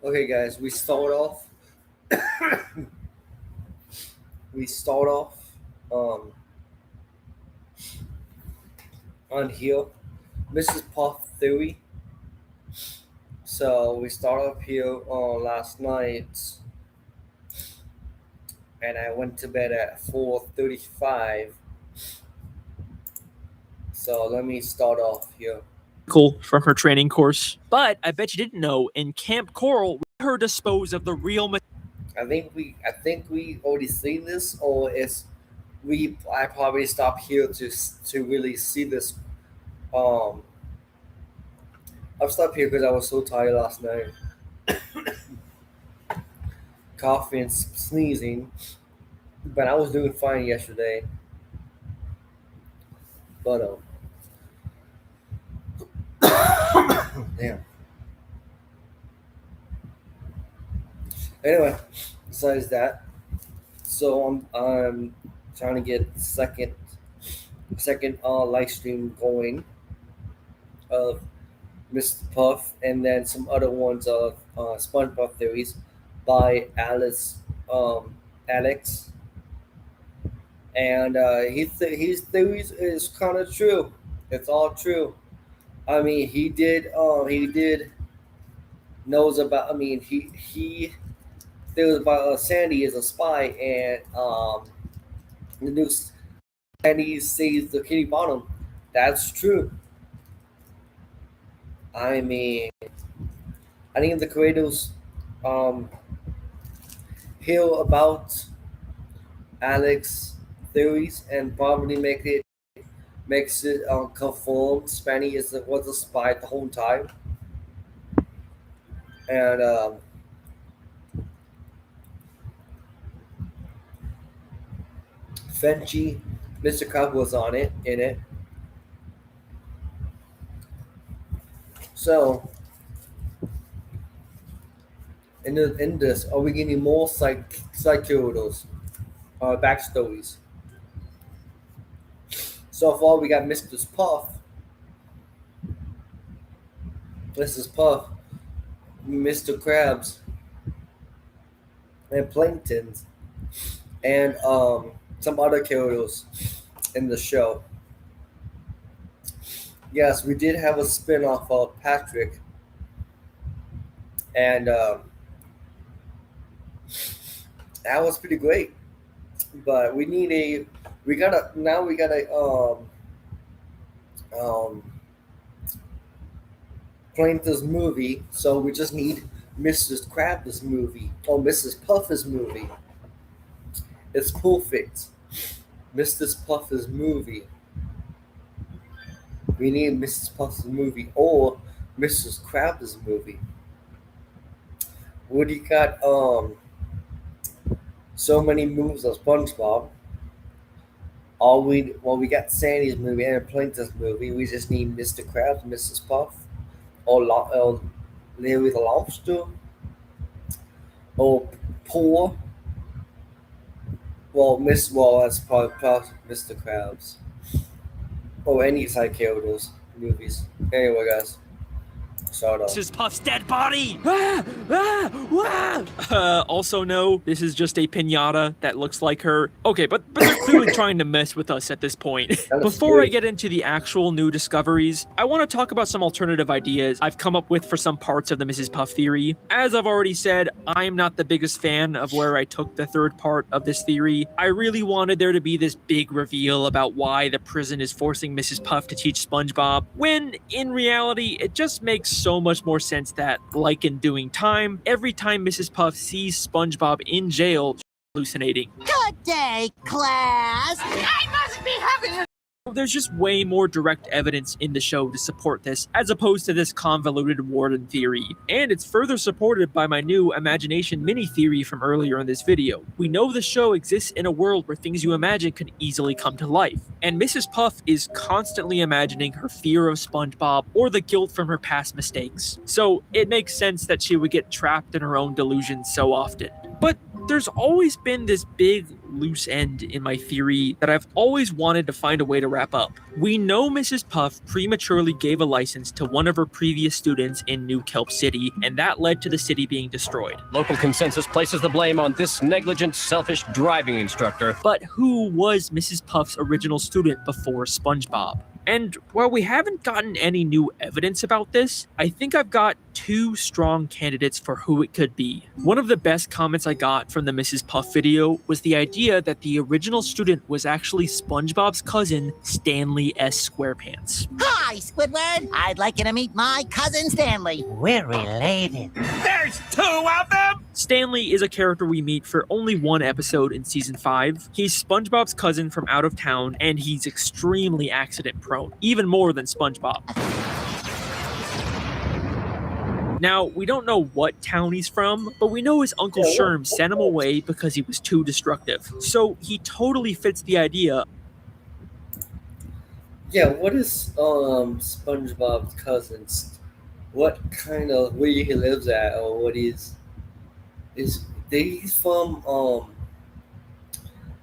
Okay, guys, we start off um, on here, Mrs. Puff theory. So we start off here on last night, and I went to bed at 4:35. So let me start off here. Cool from her training course. But I bet you didn't know, in Camp Coral, we her dispose of the real I think we already seen this, or is we I probably stopped here to really see this. Um, I've stopped here because I was so tired last night, coughing, sneezing, but I was doing fine yesterday. But damn. Anyway, besides that, so I'm trying to get second live stream going of Mr. Puff, and then some other ones of SpongeBob theories by Alex, and his theories is kind of true. It's all true. I mean, he did knows about. I mean, he there was about Sandy is a spy, and the new Sandy sees the Kitty Bottom. That's true. I mean, I think the creators um, hear about Alex theories and probably makes it conform. Spanny was a spy the whole time, and Fenchi, Mr. Crab was on it in it. So in this, are we getting more psychodos, backstories? So far, we got Mrs. Puff, Mr. Krabs, and Planktons, and some other characters in the show. Yes, we did have a spin-off of Patrick, and that was pretty great. But we gotta plan this movie, so we just need Mrs. Krabs' movie or Mrs. Puff's movie. It's perfect. Mrs. Puff's movie. We need Mrs. Puff's movie or Mrs. Krabs' movie. Woody got so many moves of SpongeBob. We got Sandy's movie and Plankton's movie. We just need Mr. Krabs, Mrs. Puff, or Larry the Lobster, or Poor. Well, that's probably Mr. Krabs, or any side characters movies. Anyway, guys, start off. Mrs. Puff's dead body! Also, no, this is just a pinata that looks like her. Okay, but they're clearly trying to mess with us at this point. Before I get into the actual new discoveries, I want to talk about some alternative ideas I've come up with for some parts of the Mrs. Puff theory. As I've already said, I'm not the biggest fan of where I took the third part of this theory. I really wanted there to be this big reveal about why the prison is forcing Mrs. Puff to teach SpongeBob, when in reality, it just makes so much more sense that, like in Doing Time, every time Mrs. Puff sees SpongeBob in jail, she's hallucinating. Good day, class! I must be having a... There's just way more direct evidence in the show to support this, as opposed to this convoluted warden theory. And it's further supported by my new imagination mini theory from earlier in this video. We know the show exists in a world where things you imagine could easily come to life. And Mrs. Puff is constantly imagining her fear of SpongeBob or the guilt from her past mistakes. So it makes sense that she would get trapped in her own delusions so often. But there's always been this big loose end in my theory that I've always wanted to find a way to wrap up. We know Mrs. Puff prematurely gave a license to one of her previous students in New Kelp City, and that led to the city being destroyed. Local consensus places the blame on this negligent, selfish driving instructor. But who was Mrs. Puff's original student before SpongeBob? And while we haven't gotten any new evidence about this, I think I've got two strong candidates for who it could be. One of the best comments I got from the Mrs. Puff video was the idea that the original student was actually SpongeBob's cousin, Stanley S. Squarepants. Hi, Squidward. I'd like you to meet my cousin Stanley. We're related. There's 2 of them? Stanley is a character we meet for only one episode in season 5. He's SpongeBob's cousin from out of town, and he's extremely accident prone, even more than SpongeBob. Now, we don't know what town he's from, but we know his Uncle Sherm sent him away because he was too destructive. So he totally fits the idea. Yeah, what is SpongeBob's cousins? What kind of where he lives at, or what he's from?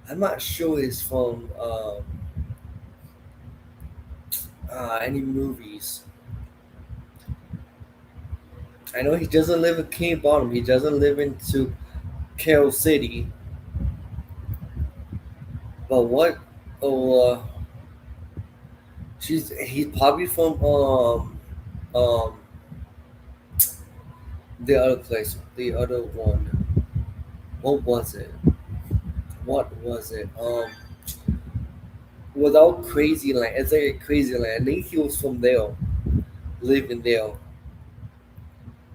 I'm not sure he's from any movies. I know he doesn't live in King Bottom. He doesn't live into Carol City. But what? He's probably from the other place, the other one. What was it? Without Crazy Land. It's like a Crazy Land. I think he was from there, living there.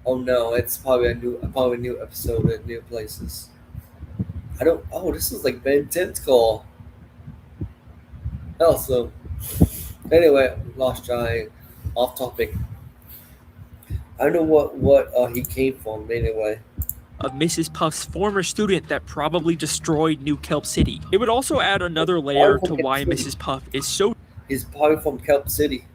Oh no, it's probably a new episode at New Places. This is like Ben 10's call. Also, anyway, lost track, off topic. I don't know what he came from anyway. Of Mrs. Puff's former student that probably destroyed New Kelp City. It would also add another layer to why Mrs. Puff is so He's probably from Kelp City.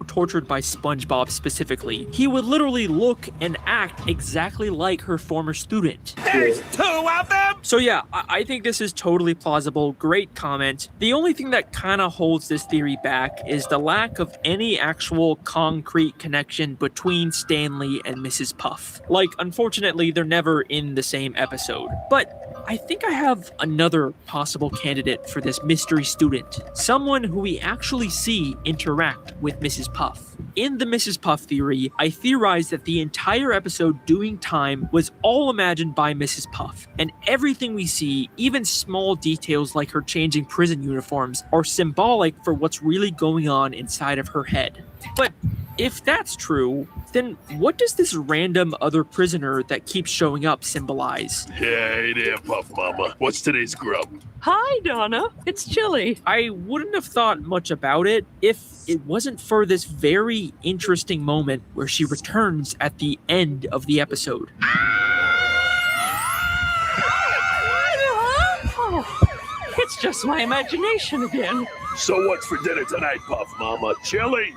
Tortured by SpongeBob specifically. He would literally look and act exactly like her former student. There's 2 of them? So yeah, I think this is totally plausible. Great comment. The only thing that kind of holds this theory back is the lack of any actual concrete connection between Stanley and Mrs. Puff. Like, unfortunately, they're never in the same episode. But I think I have another possible candidate for this mystery student. Someone who we actually see interact with Mrs. Puff. In the Mrs. Puff theory, I theorize that the entire episode Doing Time was all imagined by Mrs. Puff, and everything we see, even small details like her changing prison uniforms, are symbolic for what's really going on inside of her head. But if that's true, then what does this random other prisoner that keeps showing up symbolize? Yeah, hey there, Puff Mama. What's today's grub? Hi, Donna. It's Chili. I wouldn't have thought much about it if it wasn't for this very interesting moment where she returns at the end of the episode. Oh, it's just my imagination again. So what's for dinner tonight, Puff Mama? Chili?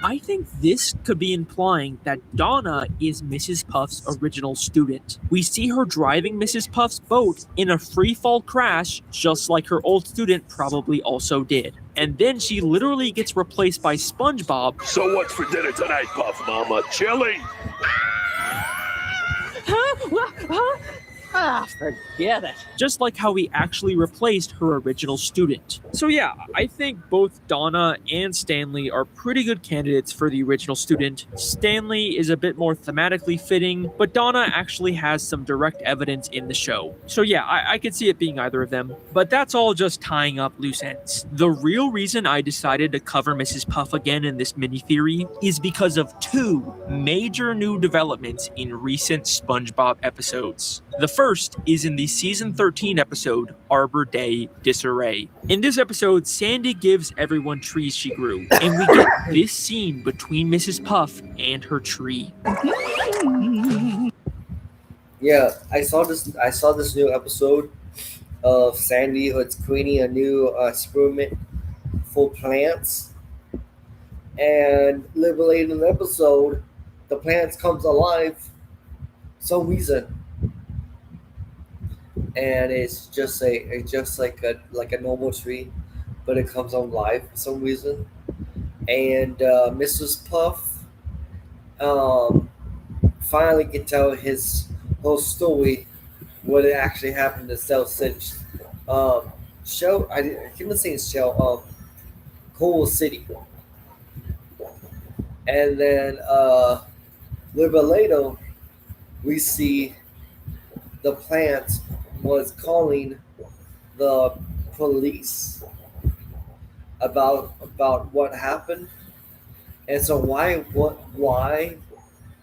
I think this could be implying that Donna is Mrs. Puff's original student. We see her driving Mrs. Puff's boat in a free-fall crash, just like her old student probably also did. And then she literally gets replaced by SpongeBob. So what's for dinner tonight, Puff Mama? Chili? Huh? What? Huh? Ah, forget it. Just like how we actually replaced her original student. So yeah, I think both Donna and Stanley are pretty good candidates for the original student. Stanley is a bit more thematically fitting, but Donna actually has some direct evidence in the show. So yeah, I could see it being either of them. But that's all just tying up loose ends. The real reason I decided to cover Mrs. Puff again in this mini theory is because of two major new developments in recent SpongeBob episodes. The first is in the season 13 episode, Arbor Day Disarray. In this episode, Sandy gives everyone trees she grew, and we get this scene between Mrs. Puff and her tree. Yeah, I saw this new episode of Sandy. It's creating a new experiment for plants, and literally in the episode, the plants comes alive. For some reason. and it's just like a normal tree, but it comes on live for some reason. And Mrs. Puff um, finally can tell his whole story, what actually happened to Cell City. Um, I keep saying Shell. Coal City, and then a little bit later, we see the plant was calling the police about what happened. And so why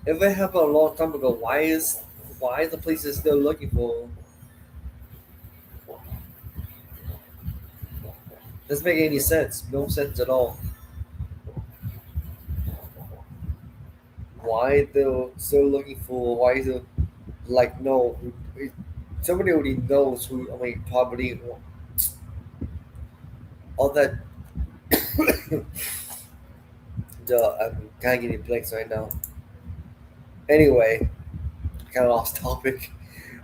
if it happened a long time ago, why the police is still looking for him? Doesn't make any sense. No sense at all. Why they're still looking for? Why they like no? Somebody already knows who. I mean, probably all that. I'm kind of getting blanks right now. Anyway, kind of lost topic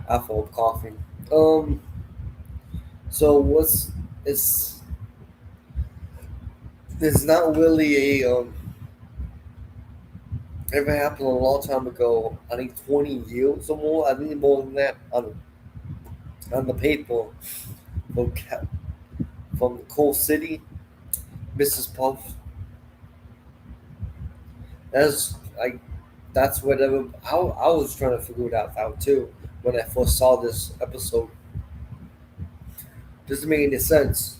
after coughing. So what's it's not really a ever happened a long time ago. I think 20 years or more. I think more than that on the paper from from the Coal City, Mrs. Puff. That's like that's whatever. I was trying to figure it out too when I first saw this episode. Doesn't make any sense.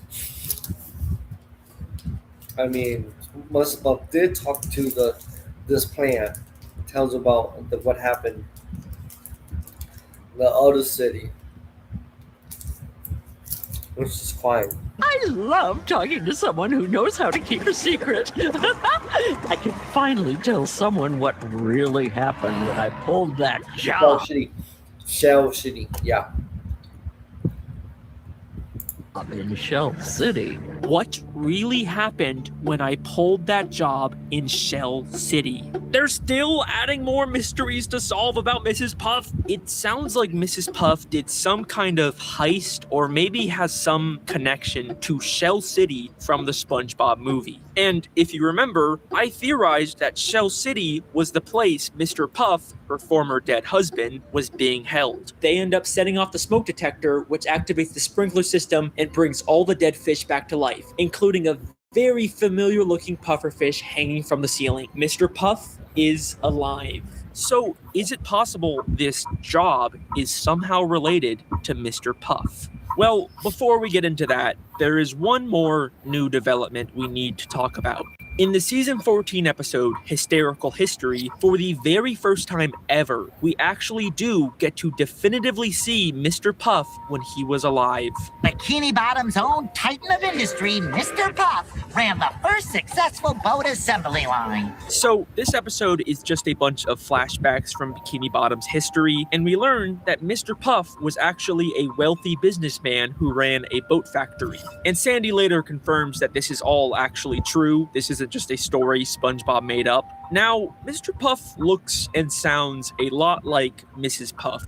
I mean, Mrs. Puff did talk to this plant, tells about what happened in the other city, which is fine. I love talking to someone who knows how to keep a secret. I can finally tell someone what really happened when I pulled that Shell job City. Shell City, yeah. in Shell City. What really happened when I pulled that job in Shell City? They're still adding more mysteries to solve about Mrs. Puff. It sounds like Mrs. Puff did some kind of heist or maybe has some connection to Shell City from the SpongeBob movie. And if you remember, I theorized that Shell City was the place Mr. Puff, her former dead husband, was being held. They end up setting off the smoke detector, which activates the sprinkler system and brings all the dead fish back to life, including a very familiar looking pufferfish hanging from the ceiling. Mr. Puff is alive. So, is it possible this job is somehow related to Mr. Puff? Well, before we get into that, there is one more new development we need to talk about. In the season 14 episode, Hysterical History, for the very first time ever, we actually do get to definitively see Mr. Puff when he was alive. Bikini Bottom's own titan of industry, Mr. Puff, ran the first successful boat assembly line. So, this episode is just a bunch of flashbacks from Bikini Bottom's history, and we learn that Mr. Puff was actually a wealthy businessman who ran a boat factory. And Sandy later confirms that this is all actually true. This isn't just a story SpongeBob made up. Now, Mr. Puff looks and sounds a lot like Mrs. Puff.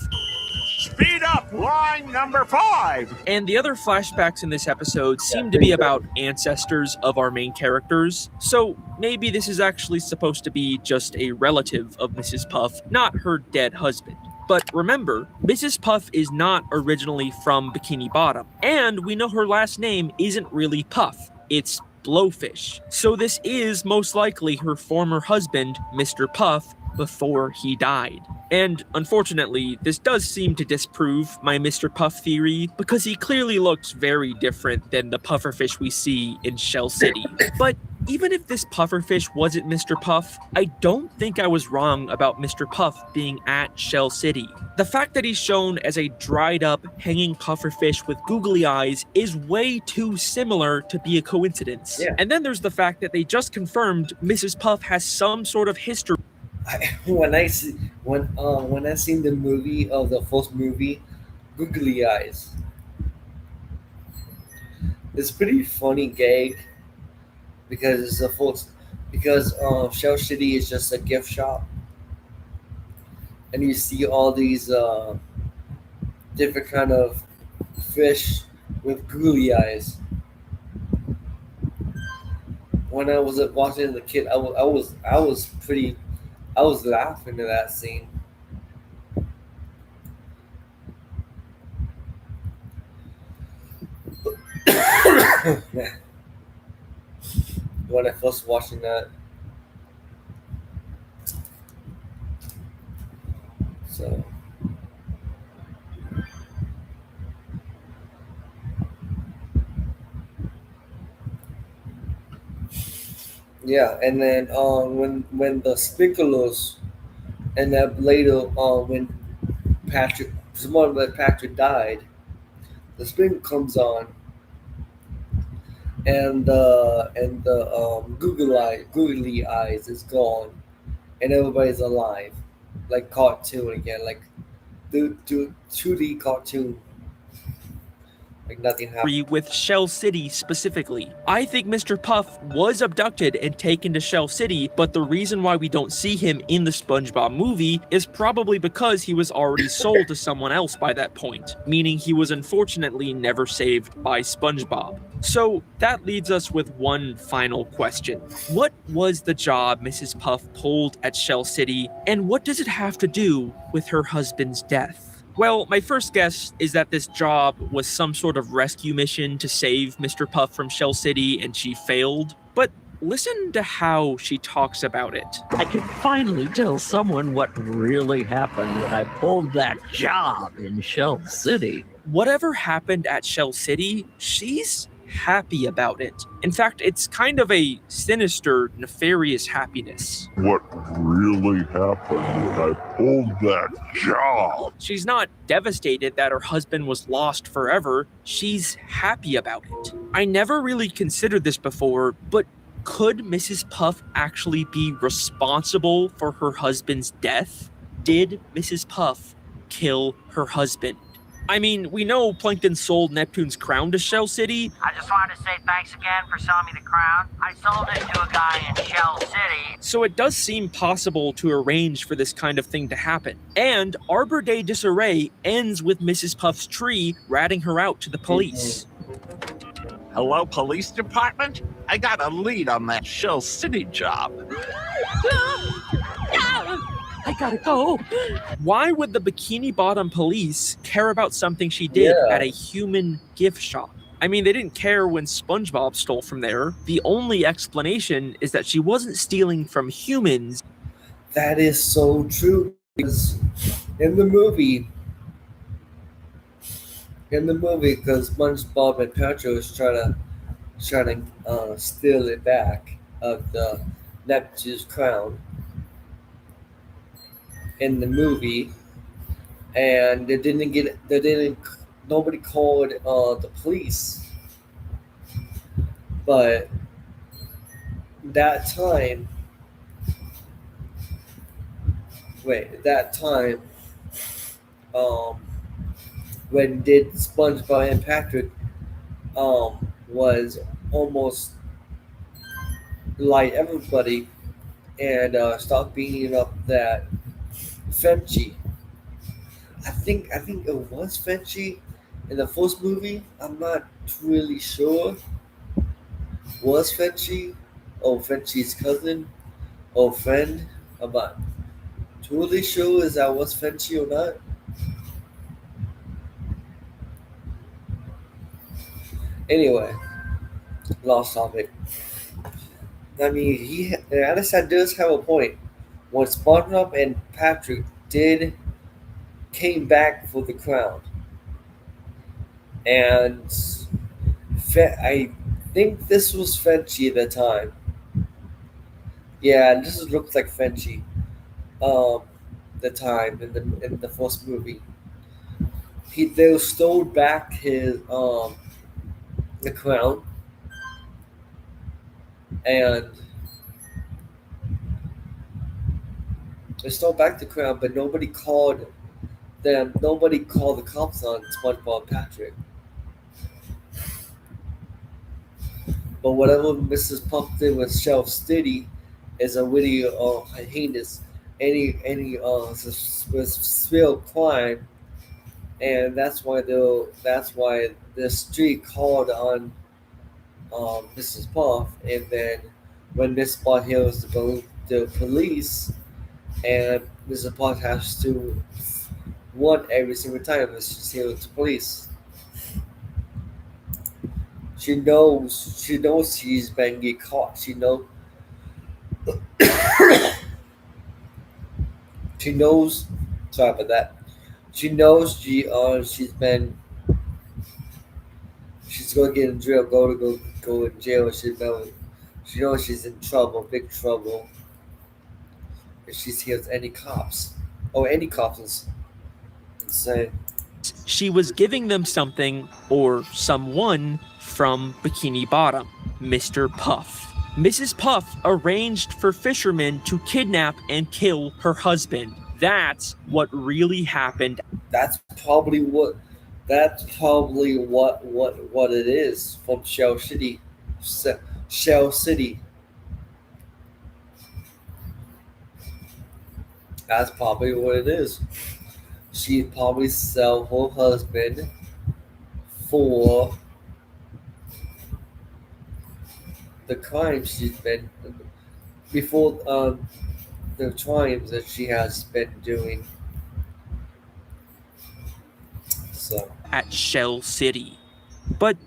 Speed up, line number 5. And the other flashbacks in this episode seem to be about ancestors of our main characters. So maybe this is actually supposed to be just a relative of Mrs. Puff, not her dead husband. But remember, Mrs. Puff is not originally from Bikini Bottom, and we know her last name isn't really Puff, it's Blowfish. So this is most likely her former husband, Mr. Puff, before he died. And unfortunately, this does seem to disprove my Mr. Puff theory, because he clearly looks very different than the pufferfish we see in Shell City. But even if this pufferfish wasn't Mr. Puff, I don't think I was wrong about Mr. Puff being at Shell City. The fact that he's shown as a dried up, hanging pufferfish with googly eyes is way too similar to be a coincidence. Yeah. And then there's the fact that they just confirmed Mrs. Puff has some sort of history. When I seen the movie of the first movie, Googly Eyes, it's pretty funny gag because it's the first because Shell City is just a gift shop, and you see all these different kind of fish with googly eyes. When I was watching the kid, I was laughing at that scene. When I first watching that. So yeah, and then when the sprinklers and then later when Patrick died, the sprinkler comes on and the googly eyes is gone and everybody's alive, like cartoon again, like do 2D cartoon, like nothing happened. With Shell City specifically. I think Mr. Puff was abducted and taken to Shell City, but the reason why we don't see him in the SpongeBob movie is probably because he was already sold to someone else by that point, meaning he was unfortunately never saved by SpongeBob. So that leads us with one final question. What was the job Mrs. Puff pulled at Shell City, and what does it have to do with her husband's death? Well, my first guess is that this job was some sort of rescue mission to save Mr. Puff from Shell City and she failed. But listen to how she talks about it. I can finally tell someone what really happened when I pulled that job in Shell City. Whatever happened at Shell City, she's happy about it. In fact, it's kind of a sinister, nefarious happiness. What really happened when I pulled that job? She's not devastated that her husband was lost forever. She's happy about it. I never really considered this before, but could Mrs. Puff actually be responsible for her husband's death? Did Mrs. Puff kill her husband? I mean, we know Plankton sold Neptune's crown to Shell City. I just wanted to say thanks again for selling me the crown. I sold it to a guy in Shell City. So it does seem possible to arrange for this kind of thing to happen. And Arbor Day Disarray ends with Mrs. Puff's tree ratting her out to the police. Hello, police department? I got a lead on that Shell City job. I gotta go. Why would the Bikini Bottom police care about something she did at a human gift shop? I mean, they didn't care when SpongeBob stole from there. The only explanation is that she wasn't stealing from humans. That is so true. Because in the movie, because SpongeBob and Patrick was trying to steal it back of the Neptune's crown in the movie, and nobody called the police. But that time when did SpongeBob and Patrick was almost like everybody and stopped beating up that Frenchie. I think it was Frenchie in the first movie. I'm not really sure. Was Frenchie or Frenchie's cousin or friend? I'm not totally sure is that was Frenchie or not. Anyway, lost topic. I mean, Addison does have a point. When SpongeBob and Patrick came back for the crown, and I think this was Frenchie at the time. Yeah, this looks like Frenchie. The time in the first movie, they stole back his the crown, and they stole back the crown, but nobody called them. Nobody called the cops on SpongeBob and Patrick. But whatever Mrs. Puff did with Shell City is a really heinous. Any real crime and that's why the street called on Mrs. Puff, and then when Miss Puff hears the police, and Mrs. Puff has to run every single time that she hears the police. She knows she's been get caught. She knows. Sorry about that. She knows she's gonna get in jail. Go in jail. She knows she's in trouble, big trouble. If she hears any cops, any cops is insane. She was giving them something or someone from Bikini Bottom, Mr. Puff. Mrs. Puff arranged for fishermen to kidnap and kill her husband. That's what really happened. That's probably what. That's probably what it is from Shell City. Shell City. That's probably what it is. She probably sell her husband for the crime she's been before the crimes that she has been doing. So At Shell City. But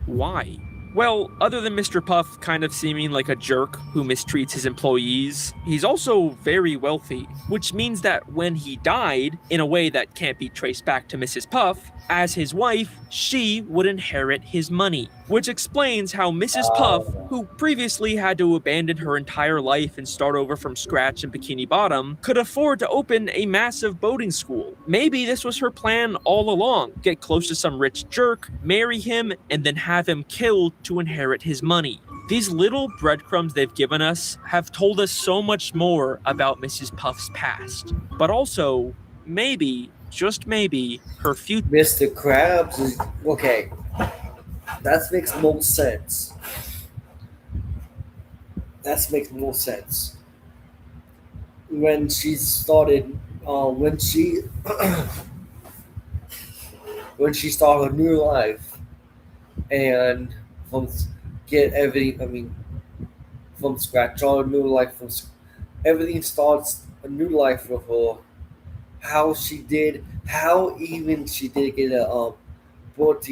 why? Well, other than Mr. Puff kind of seeming like a jerk who mistreats his employees, he's also very wealthy, which means that when he died, in a way that can't be traced back to Mrs. Puff, as his wife, she would inherit his money. Which explains how Mrs. Puff, who previously had to abandon her entire life and start over from scratch in Bikini Bottom, could afford to open a massive boating school. Maybe this was her plan all along: get close to some rich jerk, marry him, and then have him killed to inherit his money. These little breadcrumbs they've given us have told us so much more about Mrs. Puff's past. But also, maybe, just maybe, her future. Mr. Krabs is okay. That makes more sense. That makes more sense. When she started, when she when she started a new life, and from get everything. I mean, from scratch, all a new life everything starts a new life for her. How even she did get a boat.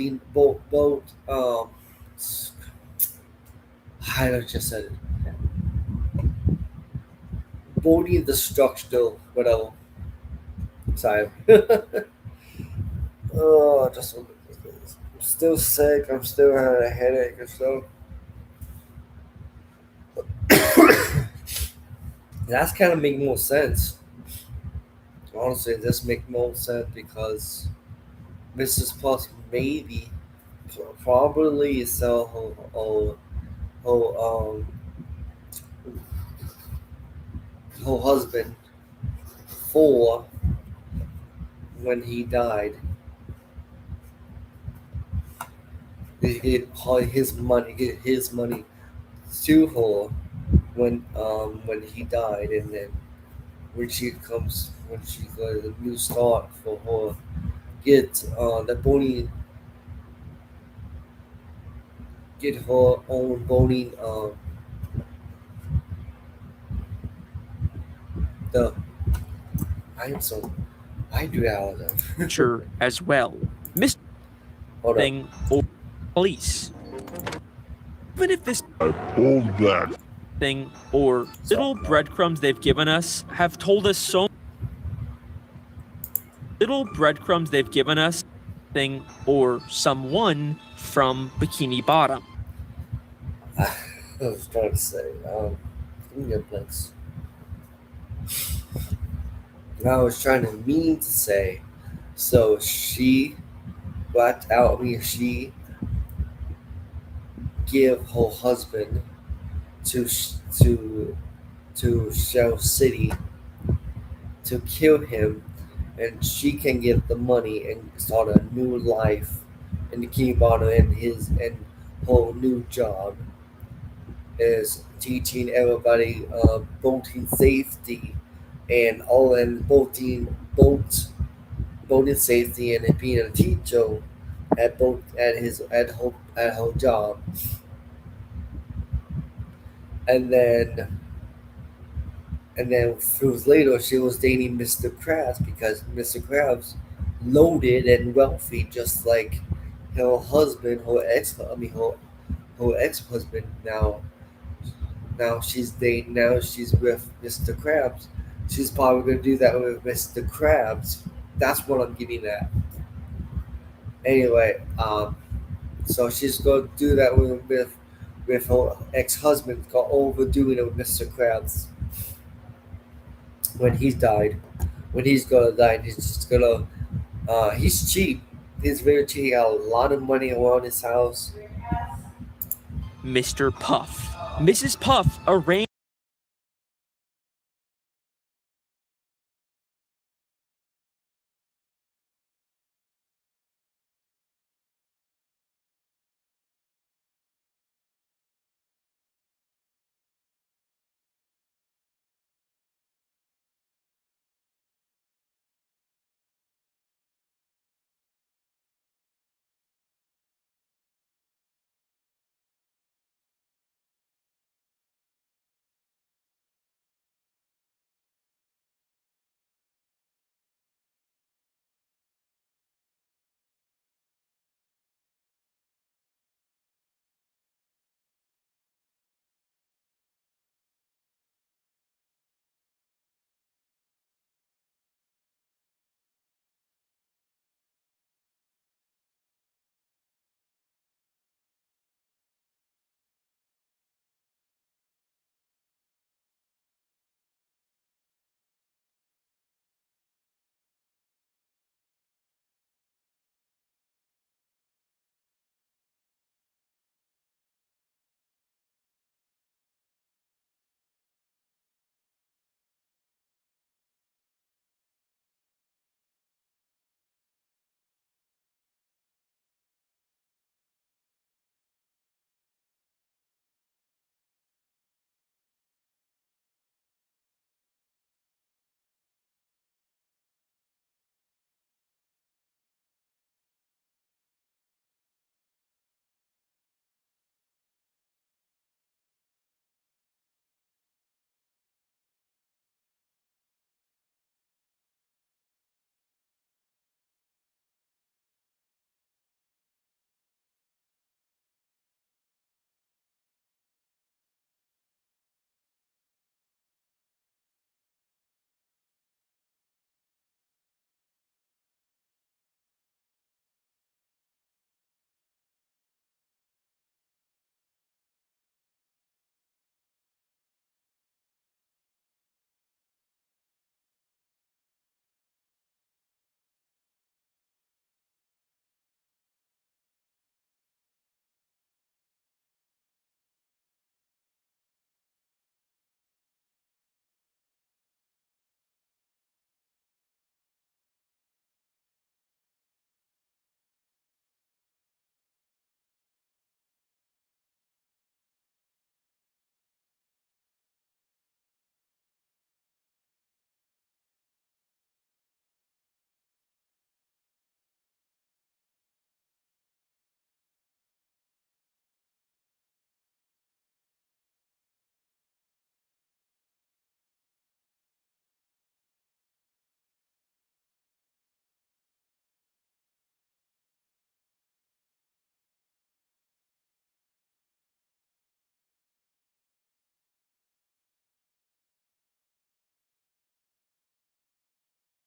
I just said it. Boating the structure, whatever. Sorry. Oh, I'm still sick. I'm still having a headache and stuff. That's kind of make more sense. Honestly, this make more sense because Mrs. Plus maybe probably sell her husband for when he died. They get his money to her when he died, and then when she got a new start for her, get the boating, get her own boating. The I do that all the time. future as well. Mr. Hold on. Thing or police. Even if this I pulled that. thing or little breadcrumbs they've given us have told us so little breadcrumbs they've given us thing or someone from Bikini Bottom. I was trying to say, give me a blanks. I was trying to mean to say, so she blacked out. I mean, she give her husband to Shell City to kill him, and she can get the money and start a new life in the Bikini Bottom, and her new job is teaching everybody boating safety and boating boats both in safety and in being a teacher at both at her job. And then few years later she was dating Mr. Krabs because Mr. Krabs loaded and wealthy just like her husband, her ex husband. Now she's with Mr. Krabs. She's probably gonna do that with Mr. Krabs. That's what I'm getting at. Anyway, so she's gonna do that with her ex husband, got overdoing it with Mr. Krabs when he's died. When he's gonna die, he's just gonna he's cheap. He's very cheap. He got a lot of money around his house. Mr. Puff. Mrs. Puff arranged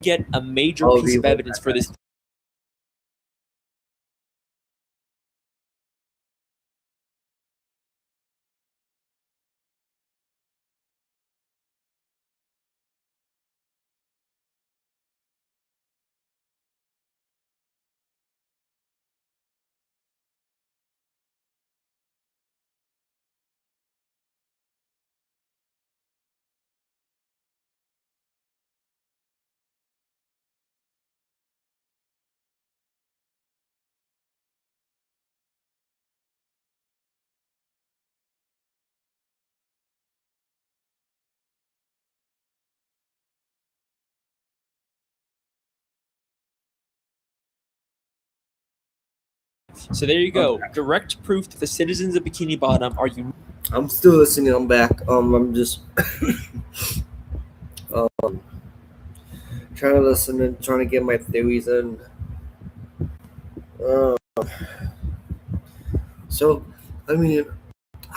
get a major Oh, piece he of was evidence for this So there you go. Direct proof that the citizens of Bikini Bottom are unique. I'm still listening. I'm back. I'm just trying to listen and trying to get my theories in. Uh, so, I mean,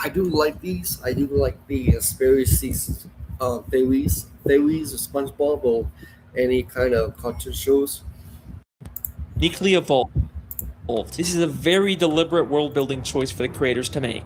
I do like these. I do like the conspiracies, theories of SpongeBob or any kind of cartoon shows. Uniquely evolved. This is a very deliberate world building choice for the creators to make.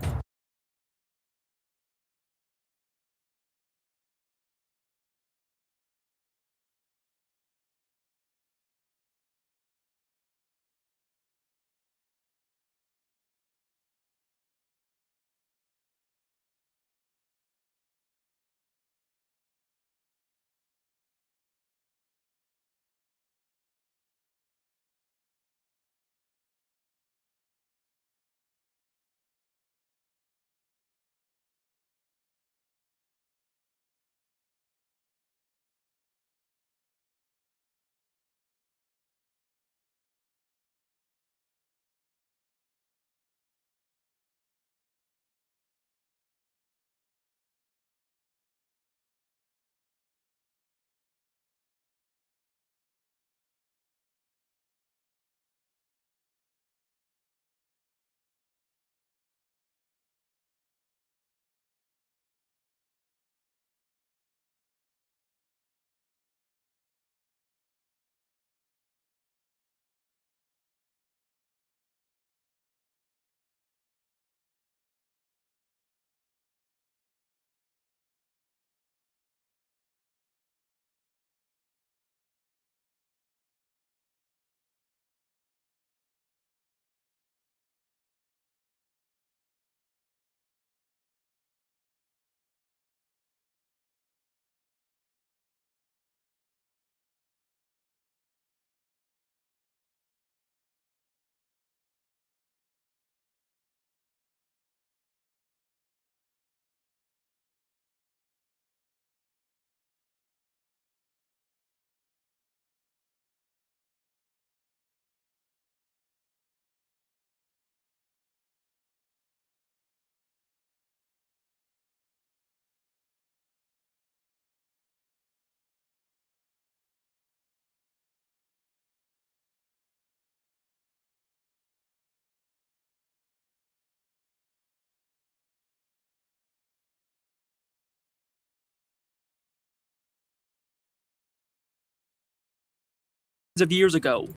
Of years ago.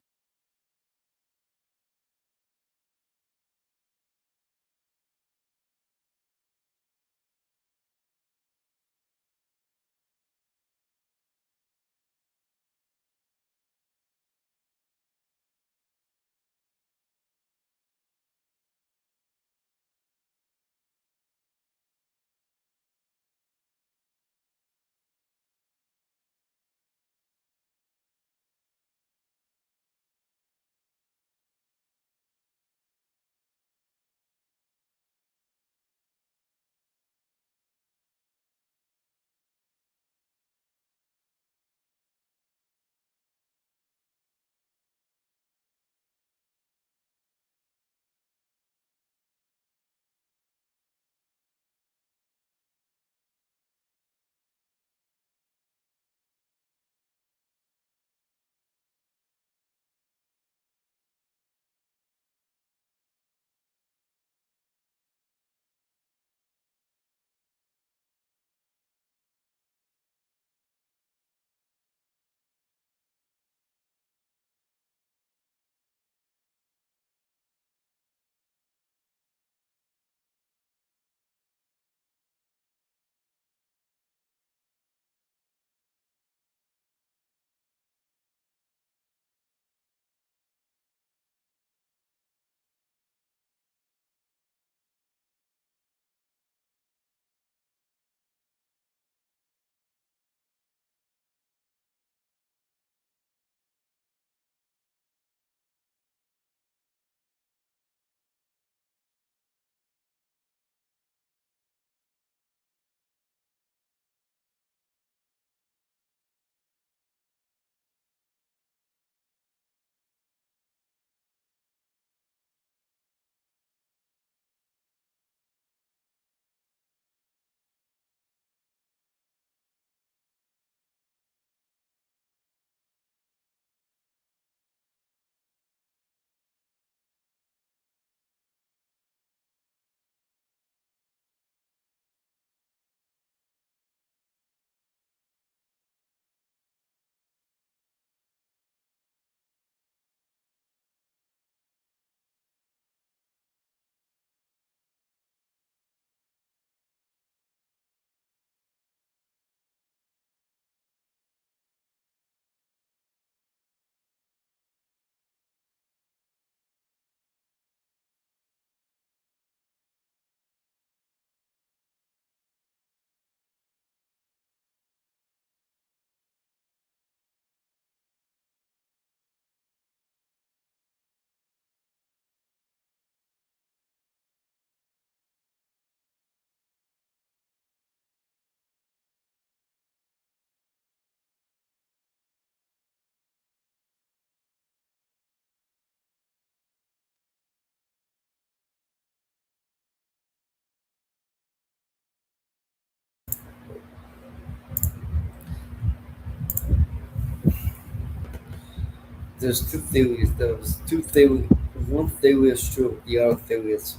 there's two theories. There's two theory. One theory is true. The other theory is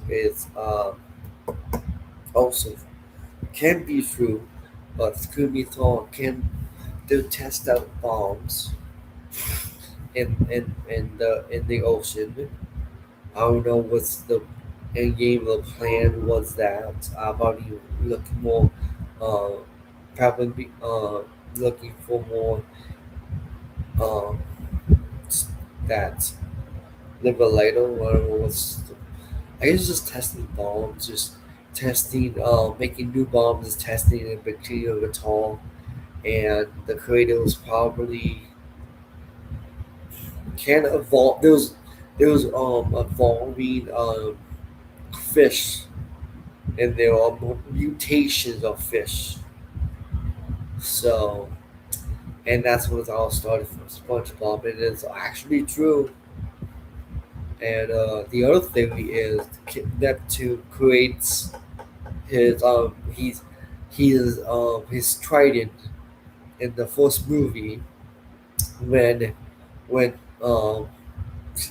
also can be true, but it could be thought can they test out bombs in the ocean. I don't know what's the end game of the plan was that. About you looking more, uh, probably looking for more um, that live a later. Whatever was, I guess just testing bombs, just testing, making new bombs, just testing in between of it all. And the creator was probably can evolve. There was evolving fish, and there are mutations of fish. So, and that's what it all started from SpongeBob. It is actually true. And the other theory is Neptune creates his trident in the first movie when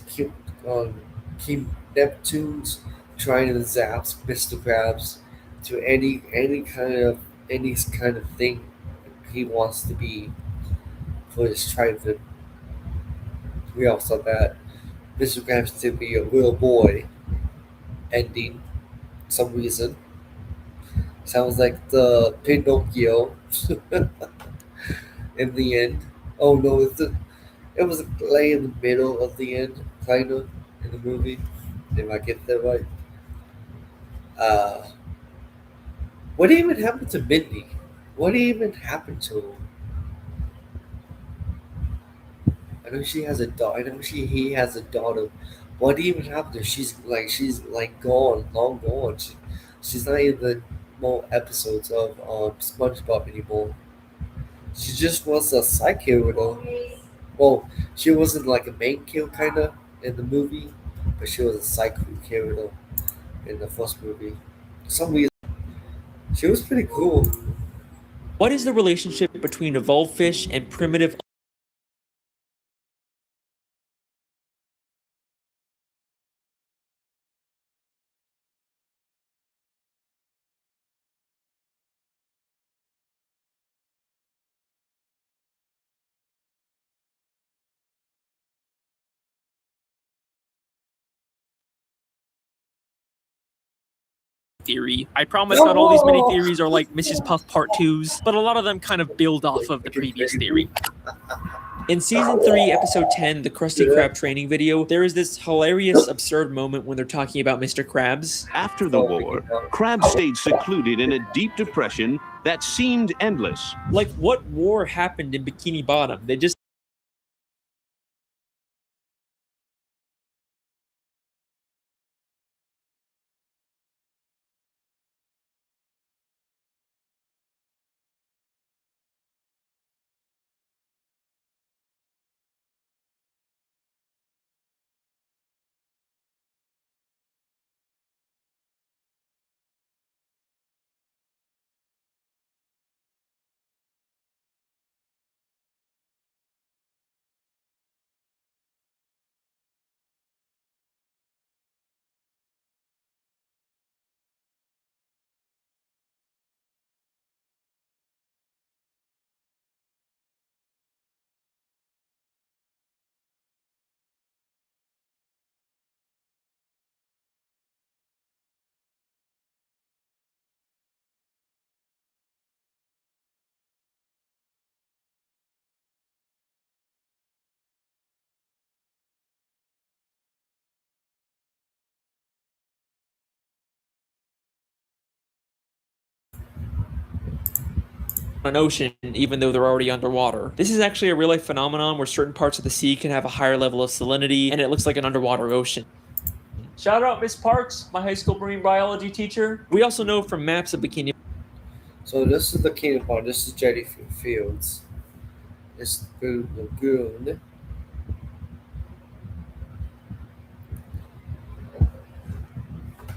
King, um, King Neptune's trying to zaps Mr. Krabs to any kind of thing he wants to be for his trident. We also that Mr. Krabs to be a little boy ending some reason. Sounds like the Pinocchio in the end. Oh no, it was lay in the middle of the end, kind of, in the movie. If I get that right. Uh, what even happened to Mindy? What even happened to her? I know she has a daughter. I know he has a daughter. What even happened to her? She's like gone, long gone. She's not in the more episodes of SpongeBob anymore. She just was a side character. Well, she wasn't like a main kill kind of in the movie, but she was a side character in the first movie. For some reason, she was pretty cool. What is the relationship between evolved fish and primitive theory? I promise not all these many theories are like Mrs. Puff Part 2s, but a lot of them kind of build off of the previous theory. In season 3, episode 10, the Krusty Krab training video, there is this hilarious, absurd moment when they're talking about Mr. Krabs. After the war, Krabs stayed secluded in a deep depression that seemed endless. Like, what war happened in Bikini Bottom? They just an ocean, even though they're already underwater. This is actually a real-life phenomenon where certain parts of the sea can have a higher level of salinity, and it looks like an underwater ocean. Shout out Miss Parks, my high school marine biology teacher. We also know from maps of Bikini. So this is the Kingdom Pond. This is Jetty Fields. This is Blue Lagoon.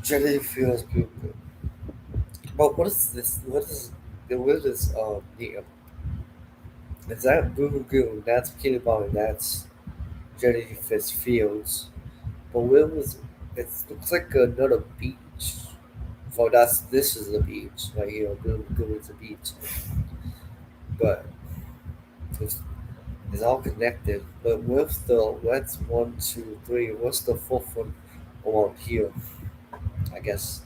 Jetty Fields. Good. But what is this? What is the is that Blue Lagoon? That's Bikini Pond. That's jellyfish fields. But where was it? Looks like another beach. So this is the beach right here. Go is the beach, but it's, it's all connected. But what's one, two, three? What's the fourth one around here? I guess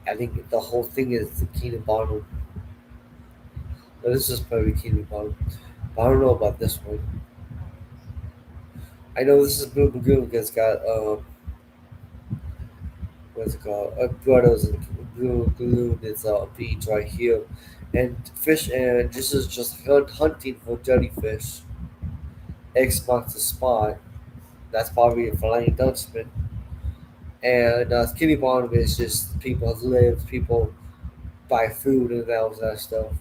I think the whole thing is the Kingdom Bottom. No, this is probably Kingdom Bottom. But I don't know about this one. I know this is Blue Lagoon because it's got what's it called? Brothers and Blue Lagoon is a beach right here, and fish and this is just hunting for jellyfish. X marks the spot. That's probably a flying Dutchman. And Skinny Bottom is just people live, people buy food and all that stuff.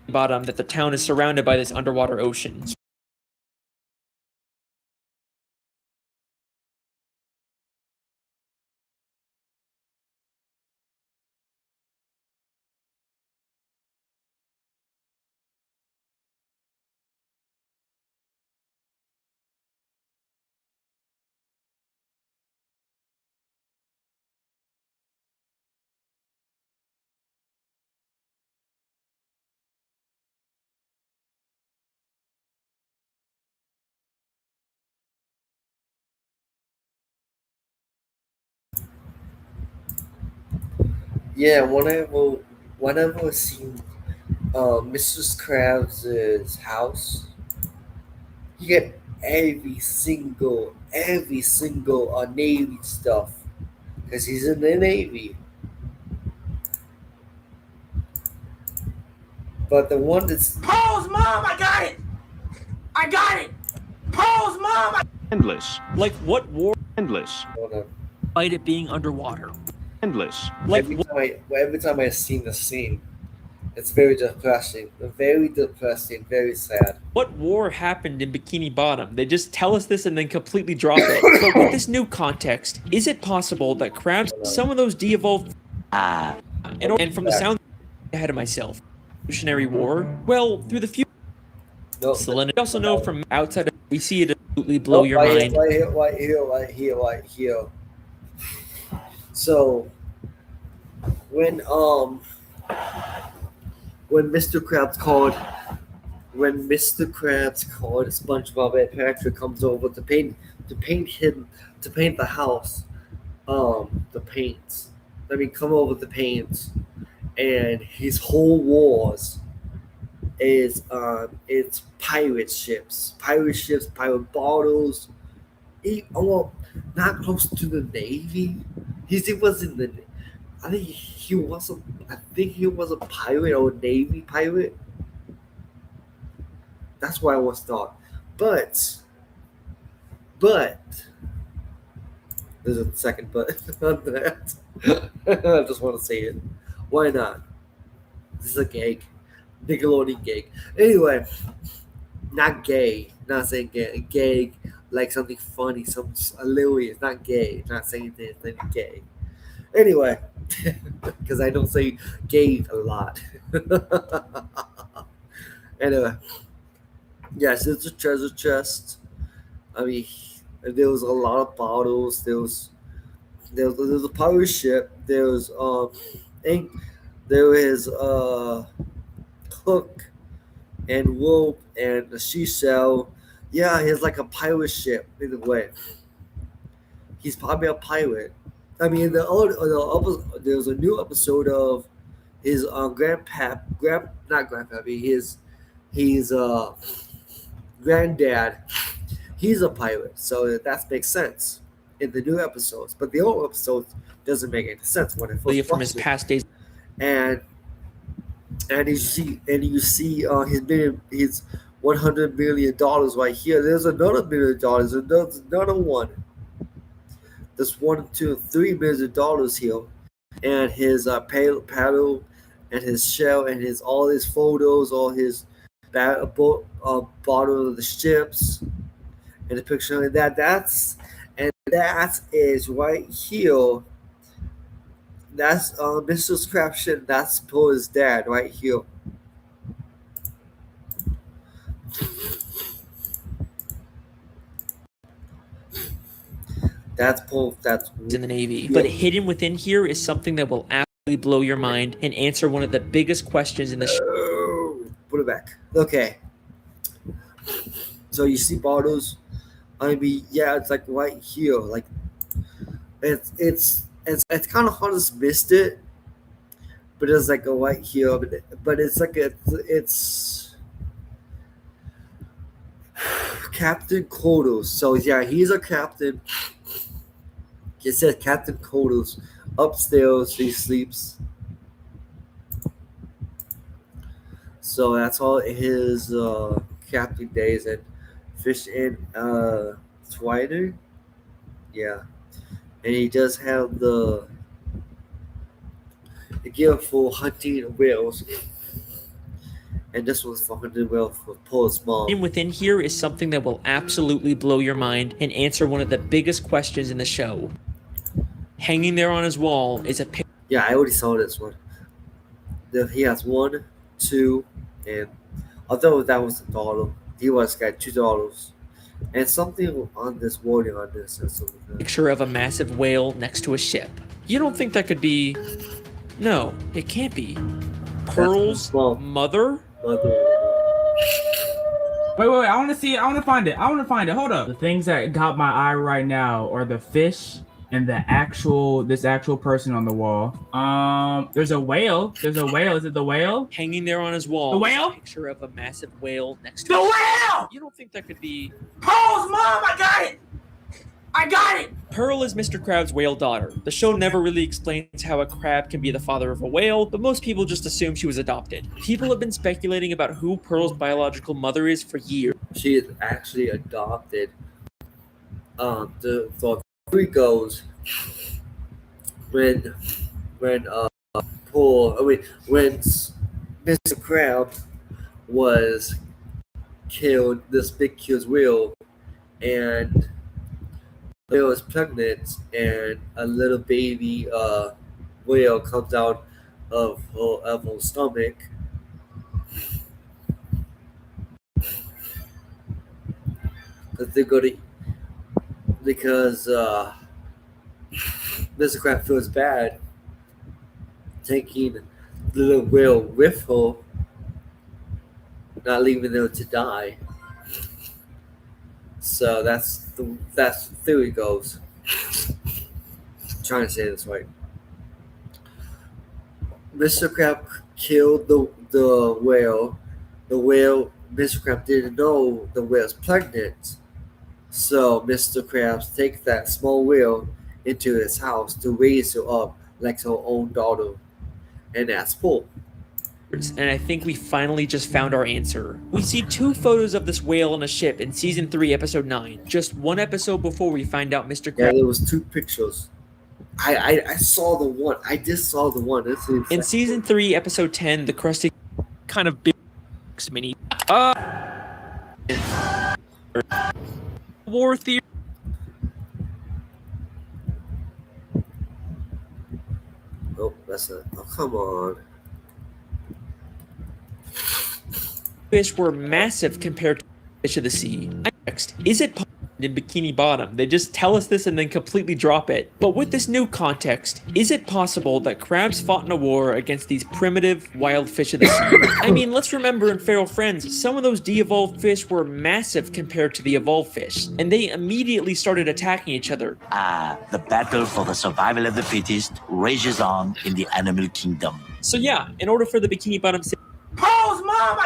Bottom that the town is surrounded by this underwater ocean. Yeah, whenever I see Mrs. Krabs' house, you get every single Navy stuff because he's in the Navy. But the one that's Pose, Mom! I got it! I got it! Pose, Mom! Endless. Like what war? Endless. hold on. Fight it being underwater. Endless. Like Every time I see the scene, it's very depressing, very sad. what war happened in Bikini Bottom? They just tell us this and then completely drop it. But with this new context, is it possible that crabs, some of those de-evolved, and from the sound ahead of myself, Revolutionary War? Well, through the future, No, we also know from outside, we see it absolutely blow your mind. Right here. So when Mr. Krabs called SpongeBob and Patrick comes over to paint the house, the paints. I mean, come over to paint, and his whole walls is it's pirate bottles. Not close to the Navy. He was in the. I think he was a pirate or a Navy pirate. That's what I was thought. But there's a second but on that. I just want to say it. Why not? This is a gag. Nickelodeon gag. Anyway, not gay. Not saying gay. Gag like something funny, something hilarious. Not gay. Not saying anything gay. Anyway, because I don't say gay a lot. Anyway, yes, it's a treasure chest. I mean, there was a lot of bottles. There was a pirate ship. There was ink. There was hook and rope and a seashell. Yeah, he's like a pirate ship in a way. He's probably a pirate. I mean, there was a new episode of his not grandpappy, his granddad. He's a pirate, so that makes sense in the new episodes. But the old episodes doesn't make any sense when it first From his past days. and you see his $100 million right here. There's another $1 million. There's another one. There's $1, $2, $3 million here, and his paddle, and his shell, and all his photos, all his bottle of the ships, and the picture of that. That is right here. That's Mr. Scrapshit. That's Paul's dad right here. That's both. That's in the Navy. But hidden within here is something that will absolutely blow your mind and answer one of the biggest questions in the show. Put it back. Okay. So you see bottles. I mean, yeah, it's like right here. Like it's kind of hard to miss it, but it's like a right here. But it's like it's Captain Kodos. So yeah, he's a captain. It says Captain Kodos upstairs. He sleeps. So that's all his captain days and fish in Twitter. Yeah. And he does have the gear for hunting whales. And this one's for hunting whales for Paul's mom. And within here is something that will absolutely blow your mind and answer one of the biggest questions in the show. Hanging there on his wall is a picture. Yeah, I already saw this one. He has 1, 2, and although that was the dollar, he was got $2. And something on this wording on this or something like that. Picture of a massive whale next to a ship. You don't think that could be... No, it can't be. Pearl's mother? Wait, I want to see it. I want to find it. Hold up. The things that got my eye right now are the fish and this actual person on the wall. There's a whale. Is it the whale? Hanging there on his wall. The whale? A picture of a massive whale next to The a whale! You don't think that could be... Pearl's mom! I got it! Pearl is Mr. Crab's whale daughter. The show never really explains how a crab can be the father of a whale, but most people just assume she was adopted. People have been speculating about who Pearl's biological mother is for years. She is actually adopted. The story goes when Mr. Crab was killed, this big kills whale, and whale is pregnant, and a little baby whale comes out of her stomach. Because Mr. Crab feels bad taking the little whale with her, not leaving them to die. So that's the theory goes. I'm trying to say this right. Mr. Crab killed the whale. Mr. Crab didn't know the whale's pregnant. So Mr. Krabs takes that small whale into his house to raise her up like her own daughter. And that's Paul. And I think we finally just found our answer. We see 2 photos of this whale on a ship in Season 3, Episode 9. Just 1 episode before we find out Mr. Krabs. Yeah, there was 2 pictures. I saw the one. I just saw the one. In Season 3, Episode 10, the crusty kind of big mini... War theory. Oh, that's it. Oh, come on. Fish were massive compared to fish of the sea. Next, is it possible in Bikini Bottom? They just tell us this and then completely drop it. But with this new context, is it possible that crabs fought in a war against these primitive wild fish of the sea? I mean, let's remember in Feral Friends, some of those de-evolved fish were massive compared to the evolved fish, and they immediately started attacking each other. The battle for the survival of the fittest rages on in the animal kingdom. So yeah, in order for the Bikini Bottom... Pearl's mom!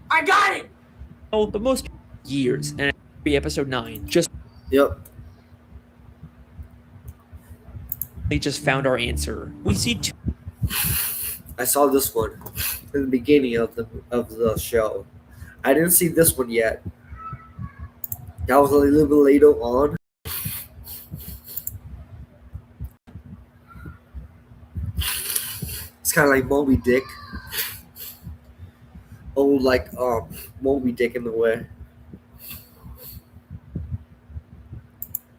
I got it! Oh, the most years, and Episode 9, just... Yep. They just found our answer. We see 2... I saw this one in the beginning of the show. I didn't see this one yet. That was a little bit later on. It's kind of like Moby Dick. Oh, like Moby Dick in the way.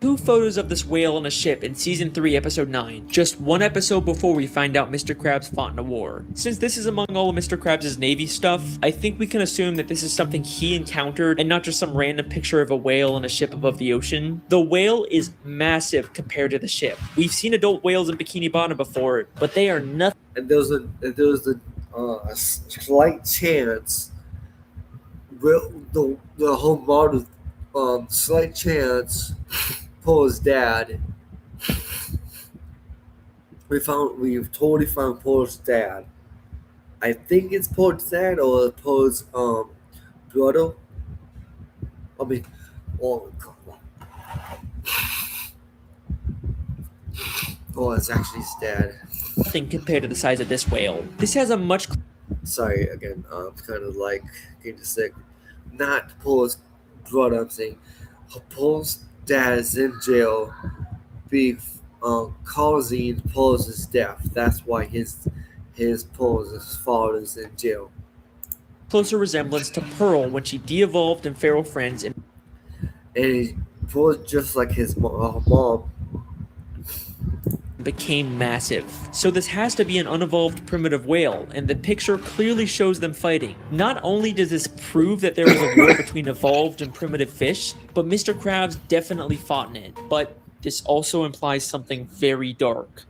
2 photos of this whale on a ship in Season 3, Episode 9, just 1 episode before we find out Mr. Krabs fought in a war. Since this is among all of Mr. Krabs' Navy stuff, I think we can assume that this is something he encountered and not just some random picture of a whale on a ship above the ocean. The whale is massive compared to the ship. We've seen adult whales in Bikini Bottom before, but they are nothing. And there was a slight chance. The whole model, slight chance. Paul's dad. We've totally found Paul's dad. I think it's Paul's dad or Paul's brother. I mean, oh god. Oh, it's actually his dad. Nothing compared to the size of this whale. This has a much. Sorry again. Kind of like getting sick. Not Paul's brother. I'm saying Paul's dad is in jail, being causing Paul's death. That's why his Paul's father's in jail. Closer resemblance to Pearl when she de-evolved in Feral Friends and Paul's just like his mom. Became massive. So this has to be an unevolved primitive whale, and the picture clearly shows them fighting. Not only does this prove that there was a war between evolved and primitive fish, but Mr. Krabs definitely fought in it. But this also implies something very dark.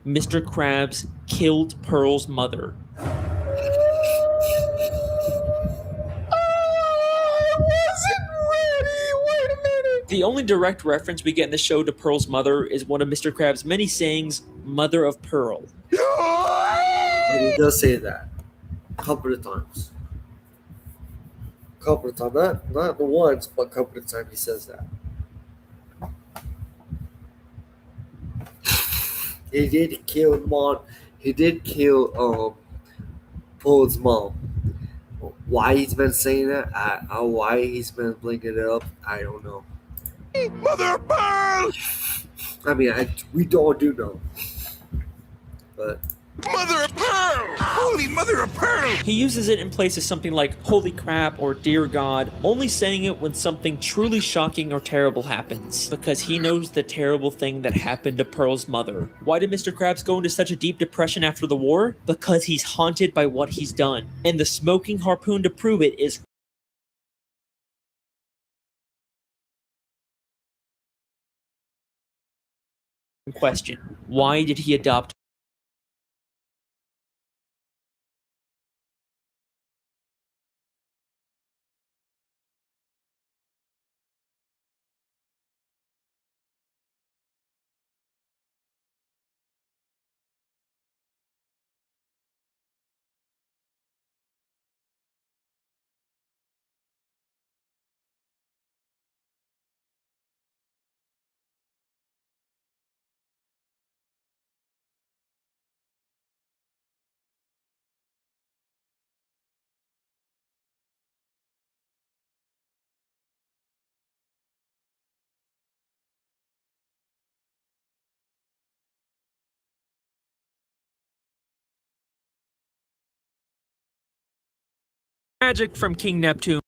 Mr. Krabs killed Pearl's mother. The only direct reference we get in the show to Pearl's mother is one of Mr. Krabs' many sayings, Mother of Pearl. And he does say that a couple of times. Not once, but a couple of times he says that. He did kill Paul's mom. Why he's been saying that? Why he's been blinking it up? I don't know. Mother of Pearl! I mean, we don't do know. But Mother of Pearl! Holy Mother of Pearl! He uses it in place of something like holy crap or dear God, only saying it when something truly shocking or terrible happens, because he knows the terrible thing that happened to Pearl's mother. Why did Mr. Krabs go into such a deep depression after the war? Because he's haunted by what he's done, and the smoking harpoon to prove it is question. Why did he adopt magic from King Neptune?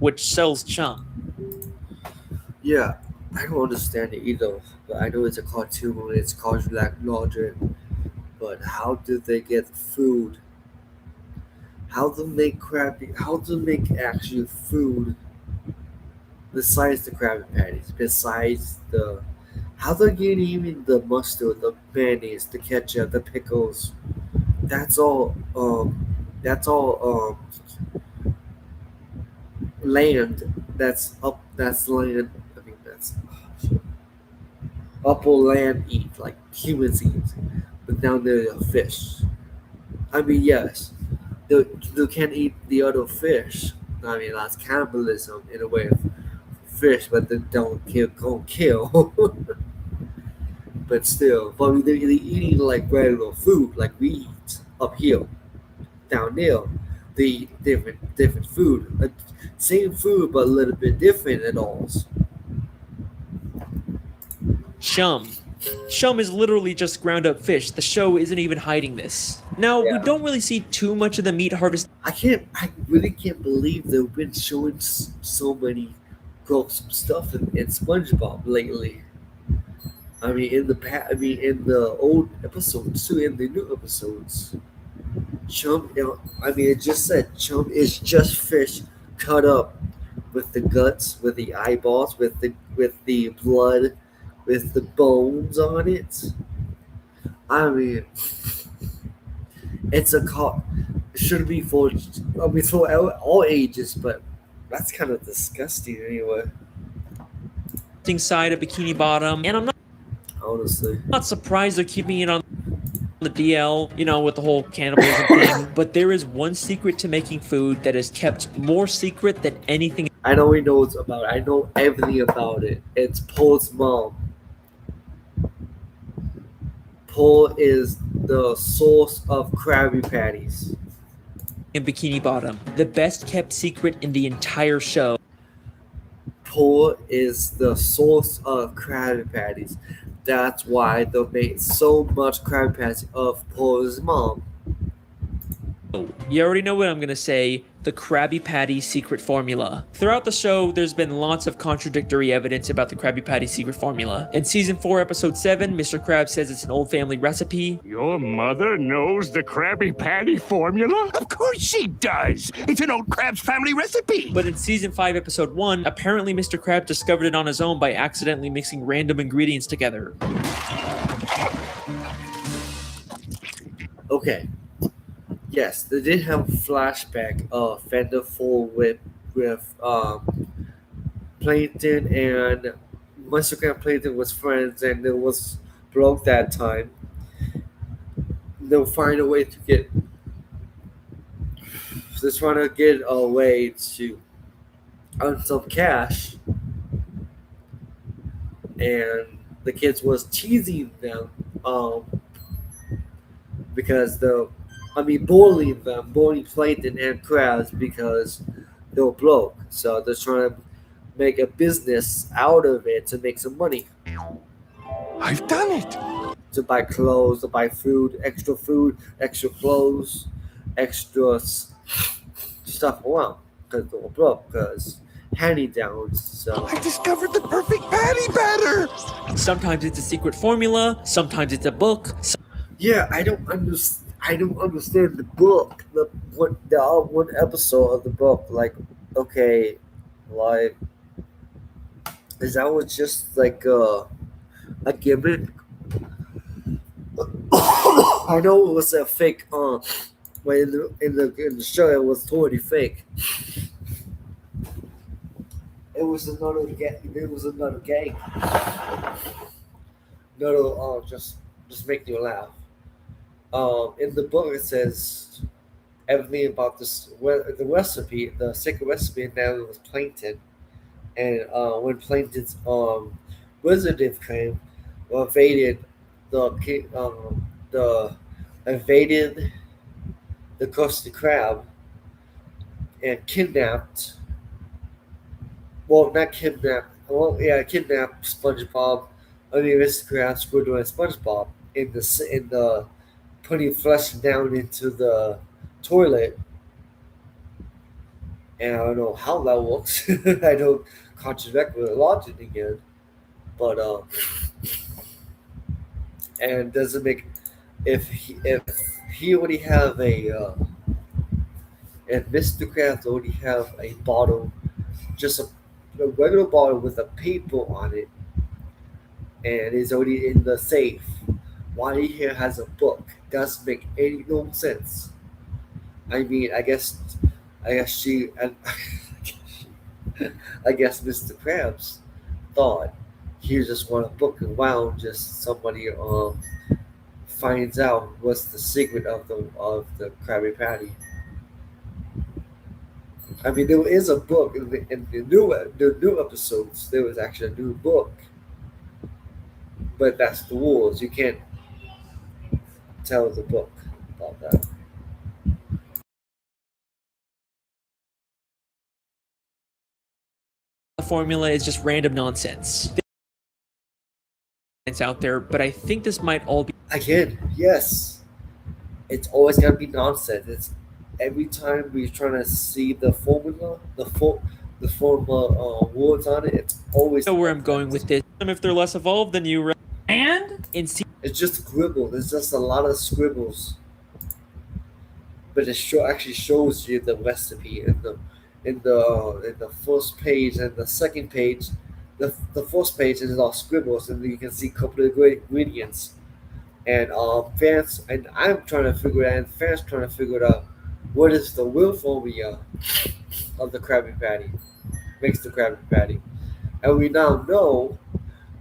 which sells chum. Yeah, I don't understand it either. But I know it's a cartoon and it's called like logic. But how did they get food? How to make Krabby? How to make actual food besides the Krabby Patties? Besides the how to get even the mustard, the mayonnaise, the ketchup, the pickles? That's all. That's all. Land. That's up. That's land. I mean, that's upper land eat like humans eat, but down there are fish. I mean, yes, they can eat the other fish. I mean, that's cannibalism in a way of fish, but they don't kill. But still, but they're eating like regular food, like we eat up here, down there. They eat different food, same food but a little bit different at all. Chum. Chum is literally just ground up fish. The show isn't even hiding this. Now, we don't really see too much of the meat harvest. I really can't believe they've been showing so many gross stuff in SpongeBob lately. I mean, in the old episodes too, in the new episodes. Chum, I mean, it just said chum is just fish cut up with the guts, with the eyeballs, with the blood, with the bones on it. I mean, it's a it should be for all ages, but that's kind of disgusting anyway. Side of Bikini Bottom, and I'm not surprised they're keeping it on the DL, with the whole cannibalism thing. But there is one secret to making food that is kept more secret than anything. I know he knows about it. I know everything about it. It's Paul's mom. Paul is the source of Krabby Patties. In Bikini Bottom, the best kept secret in the entire show. Paul is the source of Krabby Patties. That's why they made so much Krabby Patties of Paul's mom. You already know what I'm gonna say, the Krabby Patty secret formula. Throughout the show, there's been lots of contradictory evidence about the Krabby Patty secret formula. In season 4, episode 7, Mr. Krabs says it's an old family recipe. Your mother knows the Krabby Patty formula? Of course she does! It's an old Krabs family recipe! But in season 5, episode 1, apparently Mr. Krabs discovered it on his own by accidentally mixing random ingredients together. Okay. Yes, they did have a flashback of Fender Full with Plankton and Mr. Krabs Plankton was friends and it was broke that time. They'll find a way to get. They're trying to get a way to earn some cash, and the kids was teasing them because bullying Plankton and Krabs because they were broke. So they're trying to make a business out of it to make some money. I've done it! To buy clothes, to buy food, extra clothes, extra stuff around because they were broke, because hand-me-downs. So I discovered the perfect patty batter! Sometimes it's a secret formula, sometimes it's a book. Yeah, I don't understand the book. The one episode of the book. Like, okay, like, is that was just like a gimmick? I know it was a fake. But in the show, it was totally fake. It was another gang. Just make you laugh. In the book, it says everything about the recipe, the secret recipe, and now it was Plankton. And when Plankton's wizard came, invaded invaded the Krusty Krab and kidnapped. Well, not kidnapped. Well, yeah, kidnapped SpongeBob. I mean, Mr. Krabs, Squidward, and SpongeBob in the putting flesh down into the toilet, and I don't know how that works. I don't contradict with logic again, but and doesn't make if he already have a if Mr. Krabs already have a bottle, just a regular bottle with a paper on it, and is already in the safe. Why he here has a book? Doesn't make any no sense. I mean, I guess she, I guess Mr. Krabs thought he just want a book and wow, just somebody finds out what's the secret of the Krabby Patty. I mean, there is a book in the new episodes. There was actually a new book, but that's the rules. You can't tell the book about that. The formula is just random nonsense. It's out there, but I think this might all be Again, yes, it's always gonna be nonsense. It's every time we're trying to see the formula, the formula words on it. It's always know where I'm going with this. If they're less evolved than you, and in it's just scribble. It's just a lot of scribbles, but it actually shows you the recipe in the first page and the second page. The first page is all scribbles, and you can see a couple of great ingredients. And fans and I'm trying to figure out, and fans trying to figure out what is the real formula of the Krabby Patty, makes the Krabby Patty, and we now know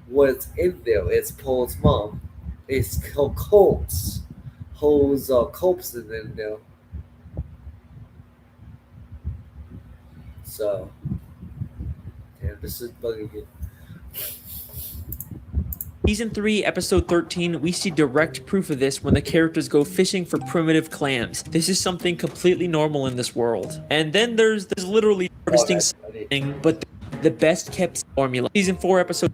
what's in there. It's Paul's mom. It's Cope's. Cope's is in there. So, damn, this is bugging me. Season 3, Episode 13, we see direct proof of this when the characters go fishing for primitive clams. This is something completely normal in this world. And then there's literally harvesting something, but the best kept formula. Season 4, Episode...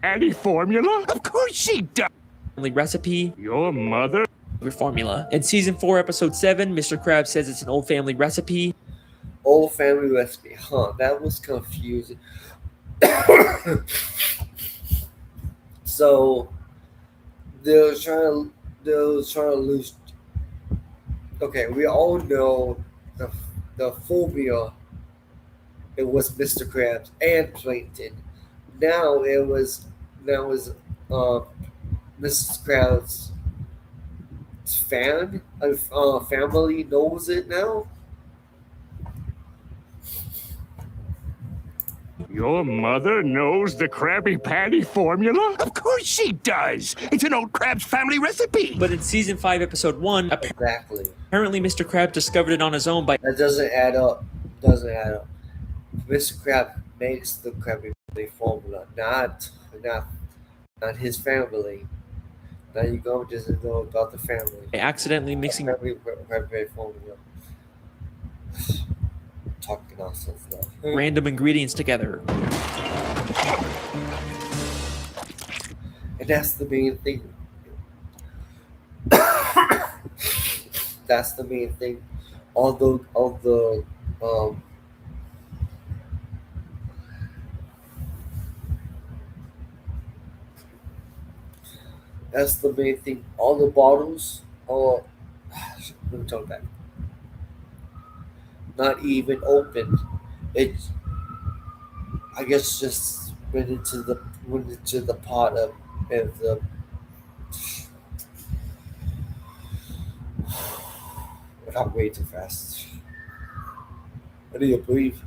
Any formula? Of course she does! Family recipe. Your mother? Your formula. In Season 4, Episode 7, Mr. Krabs says it's an old family recipe. Old family recipe. Huh, that was confusing. So they were trying to lose. Okay, we all know the phobia. It was Mr. Krabs and Plankton. Now it was Mrs. Krabs' family knows it now. Your mother knows the Krabby Patty formula? Of course she does! It's an old Krabs family recipe! But in Season 5, Episode 1, Exactly. apparently Mr. Krabs discovered it on his own by... That doesn't add up. Doesn't add up. Mr. Krabs makes the Krabby Patty formula, not his family. Now you go just know about the family. accidentally mixing... Krabby Patty formula. Talking nonsense now. random ingredients together. And that's the main thing. That's the main thing. That's the main thing. All the bottles are let me talk back. Not even open. It I guess just went into the pot of the without way too fast. I need to breathe.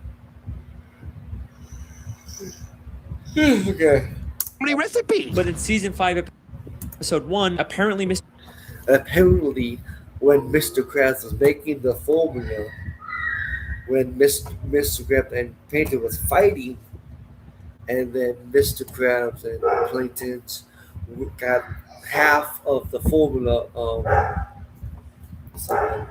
Okay. Family recipe! But in Season 5, Episode 1, apparently Apparently, when Mr. Krabs was making the formula, when Mr. Krabs and Painter was fighting, and then Mr. Krabs and Plankton got half of the formula. So,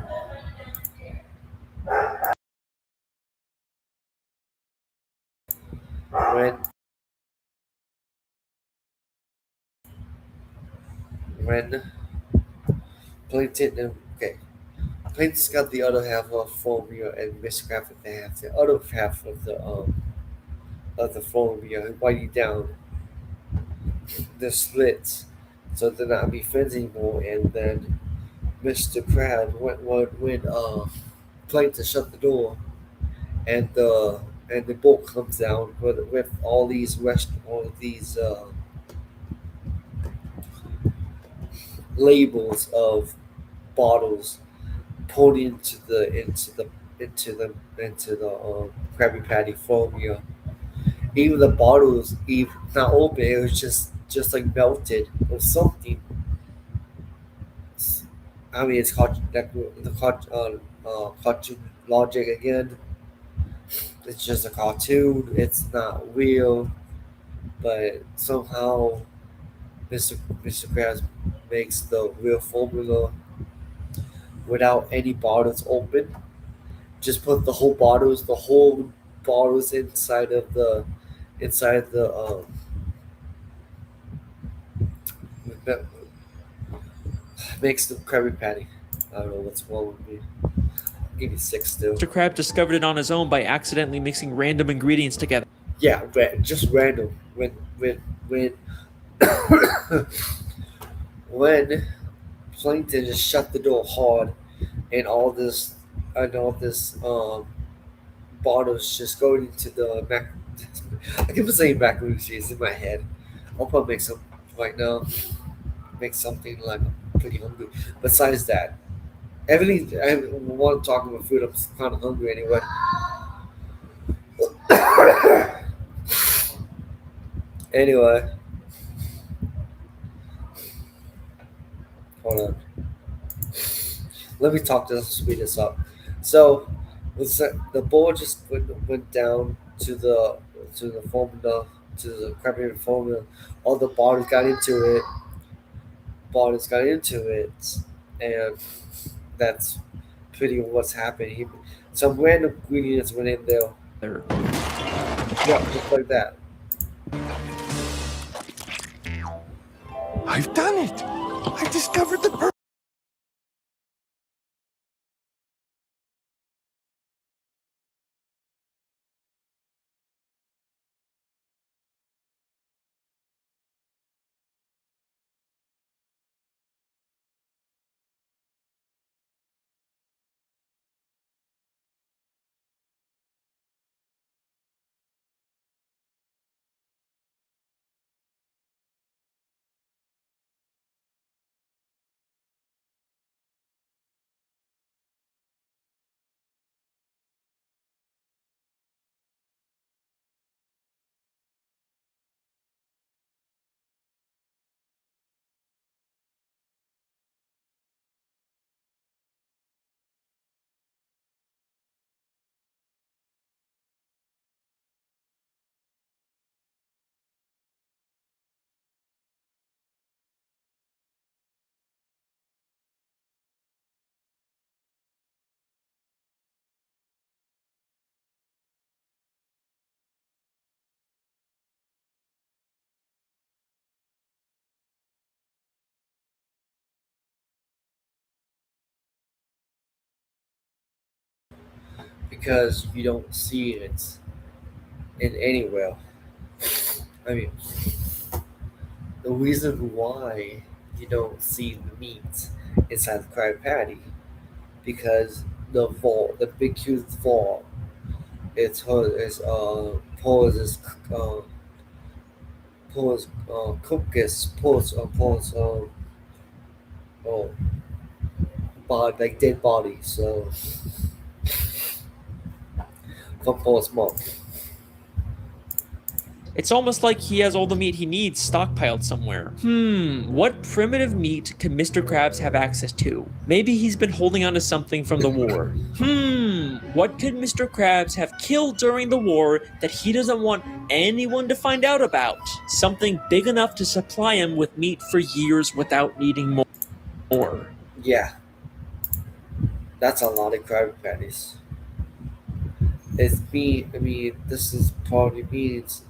when Plankton and Plankton's got the other half of formula, and Mr. Krabs has the other half of the formula, writing down the slits, so they're not be friends anymore. And then Mr. Krabs when Plankton shut the door, and the boat comes down with all of these labels of bottles poured into the Krabby Patty formula. Even the bottles, even not open, it was just like melted or something. I mean, it's cartoon logic again. It's just a cartoon. It's not real, but somehow Mr. Krabs makes the real formula without any bottles open. Just put the whole bottles inside the that makes the Krabby Patty. I don't know what's wrong with me. I'll give you 6 still. Mr. Krabs discovered it on his own by accidentally mixing random ingredients together. Yeah, just random. When when Plankton just shut the door hard, and all this bottles just going into the mac. I keep saying macaroni cheese in my head. I'll probably make some right now. Make something like I'm pretty hungry. Besides that, everything I want to talk about food. I'm kind of hungry anyway. Anyway, hold on. Let me talk to speed this up. So, the ball just went down to the formula to the Krabby formula. All the bottles got into it. Bottles got into it, and that's pretty what's happening. Some random ingredients went in there. Yeah, just like that. I've done it. I've discovered the Because you don't see it in anywhere. I mean, the reason why you don't see the meat inside the Krabby Patty because the big huge vault, poses cookies, oh, like dead bodies. So from Paul's mom. It's almost like he has all the meat he needs stockpiled somewhere. What primitive meat can Mr. Krabs have access to? Maybe he's been holding on to something from the war. What could Mr. Krabs have killed during the war that he doesn't want anyone to find out about? Something big enough to supply him with meat for years without needing more. Yeah. That's a lot of Krabby Patties. This is probably means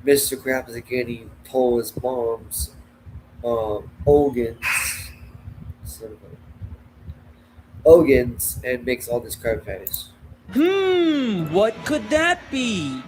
Mr. Krabs is getting Paul's mom's organs. organs and makes all these Krabby Patties. What could that be?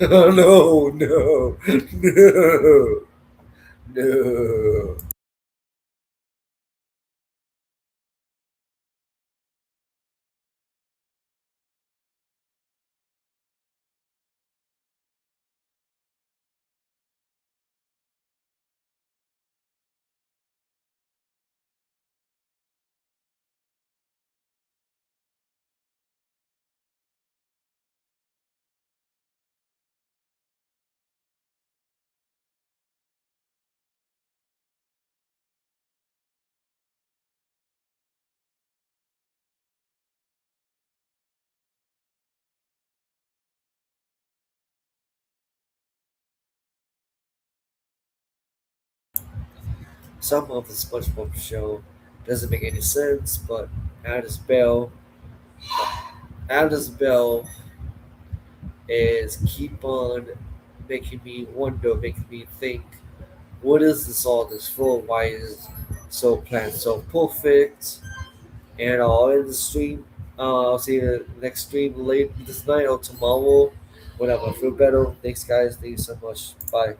Oh no, no, no, no. Some of the SpongeBob show doesn't make any sense, but Alice Bell, Alice Bell is keep on making me wonder, making me think, what is this all this for? Why is so planned so perfect? And I'll end the stream. I'll see you next stream late this night or tomorrow whenever I feel better. Thanks, guys. Thank you so much. Bye.